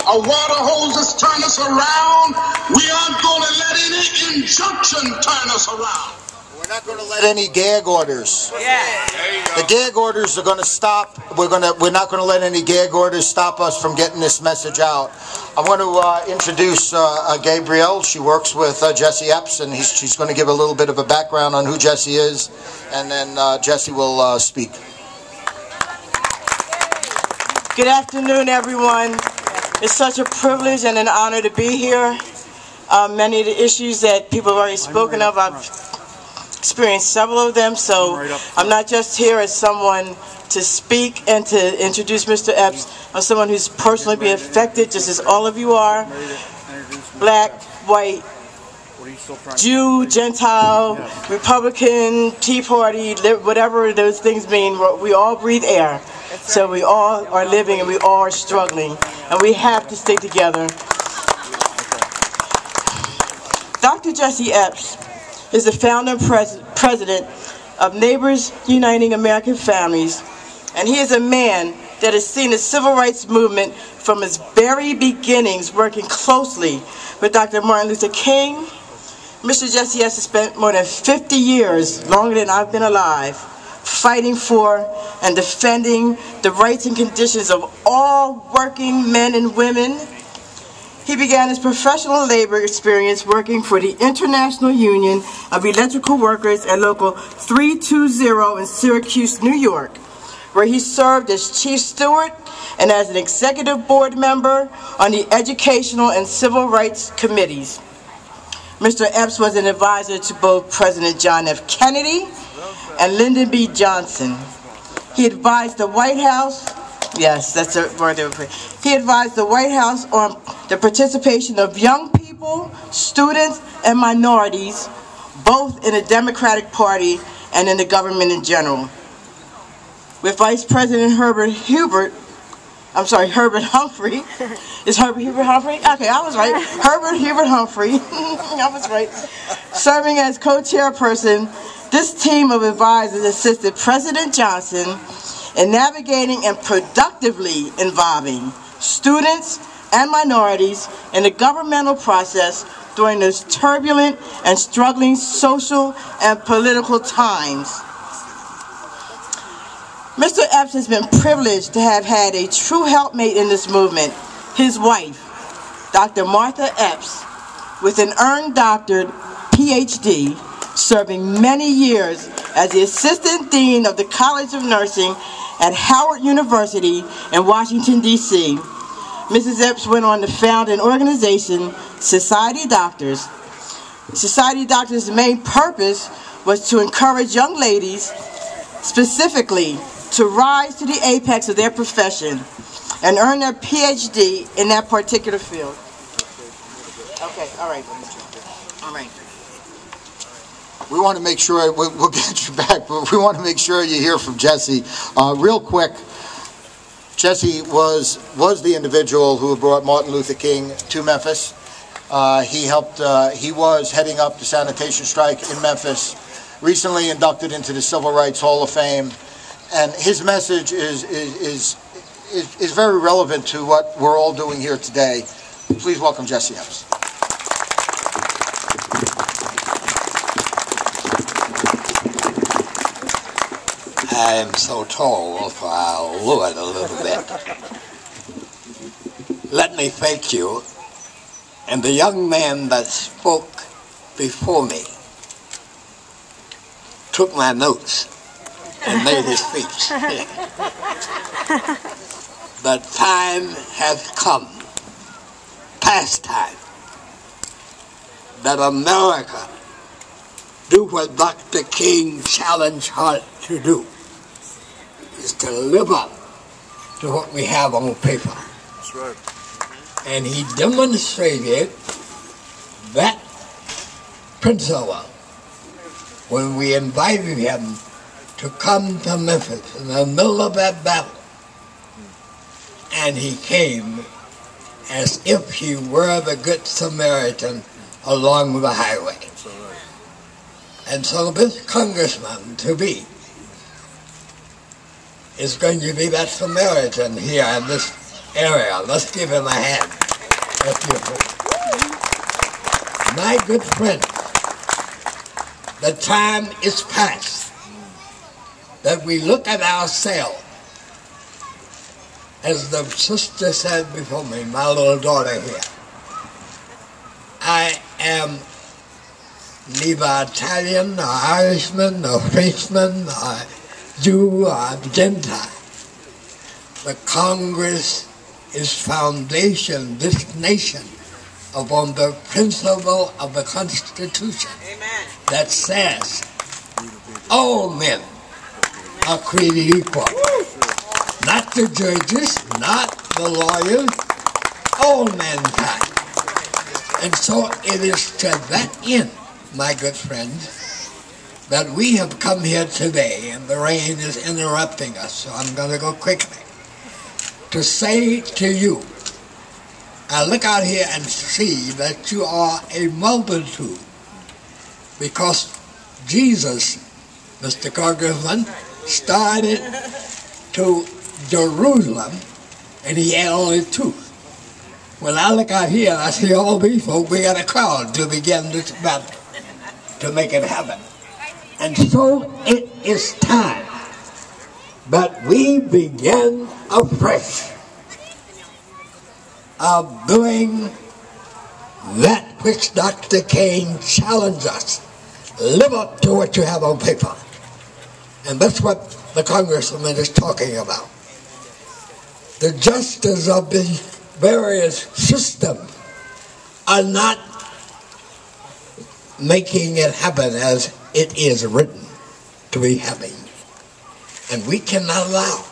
a water hoses turn us around. We aren't going to let any injunction turn us around. We're not going to let any gag orders. The gag orders are going to stop. We're not going to let any gag orders stop us from getting this message out. I'm going to introduce Gabrielle. She works with Jesse Epps, and she's going to give a little bit of a background on who Jesse is, and then Jesse will speak. Good afternoon, everyone. It's such a privilege and an honor to be here. Many of the issues that people have already spoken of, I've experienced several of them, so I'm not just here as someone to speak and to introduce Mr. Epps. I'm someone who's personally been affected, just as all of you are. Black, white, Jew, Gentile, Republican, Tea Party, whatever those things mean, we all breathe air. So we all are living and we all are struggling, and we have to stay together. Dr. Jesse Epps is the founder and president of Neighbors Uniting American Families, and he is a man that has seen the civil rights movement from its very beginnings, working closely with Dr. Martin Luther King. Mr. Jesse Epps has spent more than 50 years, longer than I've been alive, fighting for and defending the rights and conditions of all working men and women. He began his professional labor experience working for the International Union of Electrical Workers at Local 320 in Syracuse, New York, where he served as chief steward and as an executive board member on the educational and civil rights committees. Mr. Epps was an advisor to both President John F. Kennedy and Lyndon B. Johnson. He advised the White House, yes, that's a word they would put. He advised the White House on the participation of young people, students, and minorities, both in the Democratic Party and in the government in general. With Vice President Herbert Humphrey. Is Herbert Hubert Humphrey? Okay, I was right. Herbert Hubert Humphrey. I was right. Serving as co-chairperson, this team of advisors assisted President Johnson in navigating and productively involving students and minorities in the governmental process during those turbulent and struggling social and political times. Mr. Epps has been privileged to have had a true helpmate in this movement, his wife, Dr. Martha Epps, with an earned doctorate, PhD, serving many years as the Assistant Dean of the College of Nursing at Howard University in Washington, D.C. Mrs. Epps went on to found an organization, Society Doctors. Society Doctors' main purpose was to encourage young ladies, specifically, to rise to the apex of their profession and earn their PhD in that particular field. Okay, all right. All right. We want to make sure, we'll get you back, but we want to make sure you hear from Jesse. Real quick, Jesse was the individual who brought Martin Luther King to Memphis. He was heading up the sanitation strike in Memphis, recently inducted into the Civil Rights Hall of Fame, and his message is very relevant to what we're all doing here today. Please welcome Jesse Epps. I am so tall, so I'll lower it a little bit. Let me thank you. And the young man that spoke before me took my notes and made his speech. The time has come, past time, that America do what Dr. King challenged her to do, is to live up to what we have on paper. That's right. And he demonstrated that principle when we invited him to come to Memphis in the middle of that battle. And he came as if he were the Good Samaritan along the highway. And so this congressman to-be is going to be that Samaritan here in this area. Let's give him a hand. That's beautiful. My good friend, the time is past that we look at ourselves, as the sister said before me, my little daughter here. I am neither Italian, or Irishman, or Frenchman, or Jew, or Gentile. The Congress is foundation, this nation, upon the principle of the Constitution. Amen. That says all men are created equal. Not the judges, not the lawyers, all mankind. And so it is to that end, my good friends, that we have come here today, and the rain is interrupting us, so I'm going to go quickly, to say to you, I look out here and see that you are a multitude, because Jesus, Mr. Congressman, started to Jerusalem, and he had only 2. When I look out here and I see all these folks, we got a crowd to begin this battle, to make it happen. And so it is time that we begin afresh of doing that which Dr. King challenged us. Live up to what you have on paper. And that's what the Congressman is talking about. The justice of the various systems are not making it happen as it is written to be happening. And we cannot allow,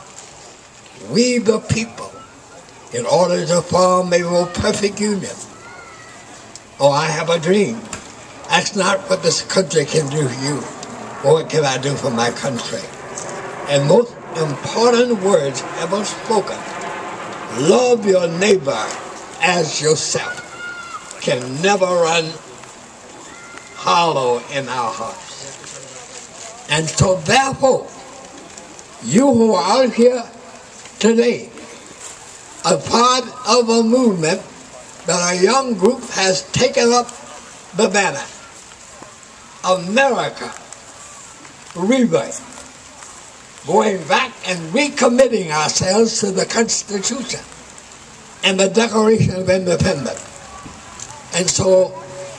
we the people, in order to form a more perfect union. Oh, I have a dream. That's not what this country can do for you. What can I do for my country? And most important words ever spoken, love your neighbor as yourself, can never run hollow in our hearts. And so therefore, you who are out here today, a part of a movement that a young group has taken up the banner, America Rebirth, going back and recommitting ourselves to the Constitution and the Declaration of Independence. And so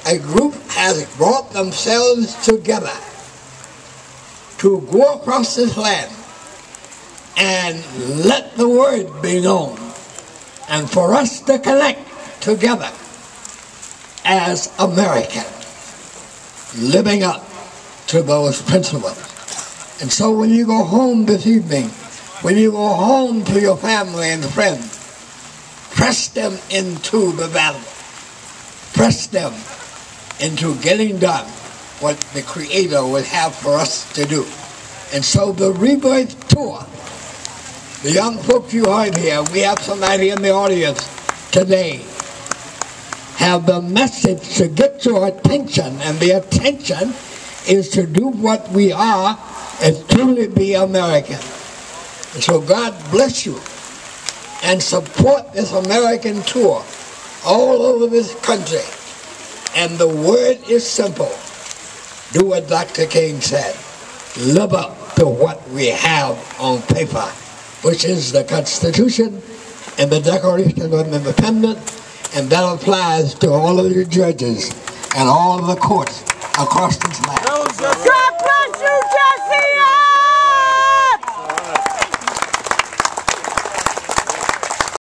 a group has brought themselves together to go across this land and let the word be known, and for us to connect together as Americans, living up to those principles. And so when you go home this evening, when you go home to your family and friends, press them into the battle. Press them into getting done what the Creator would have for us to do. And so the Rebirth Tour, the young folks you heard here, we have somebody in the audience today, have the message to get your attention, and the attention is to do what we are and truly be American. And so God bless you, and support this American tour all over this country. And the word is simple. Do what Dr. King said. Live up to what we have on paper, which is the Constitution and the Declaration of Independence, and that applies to all of the judges and all of the courts across this land.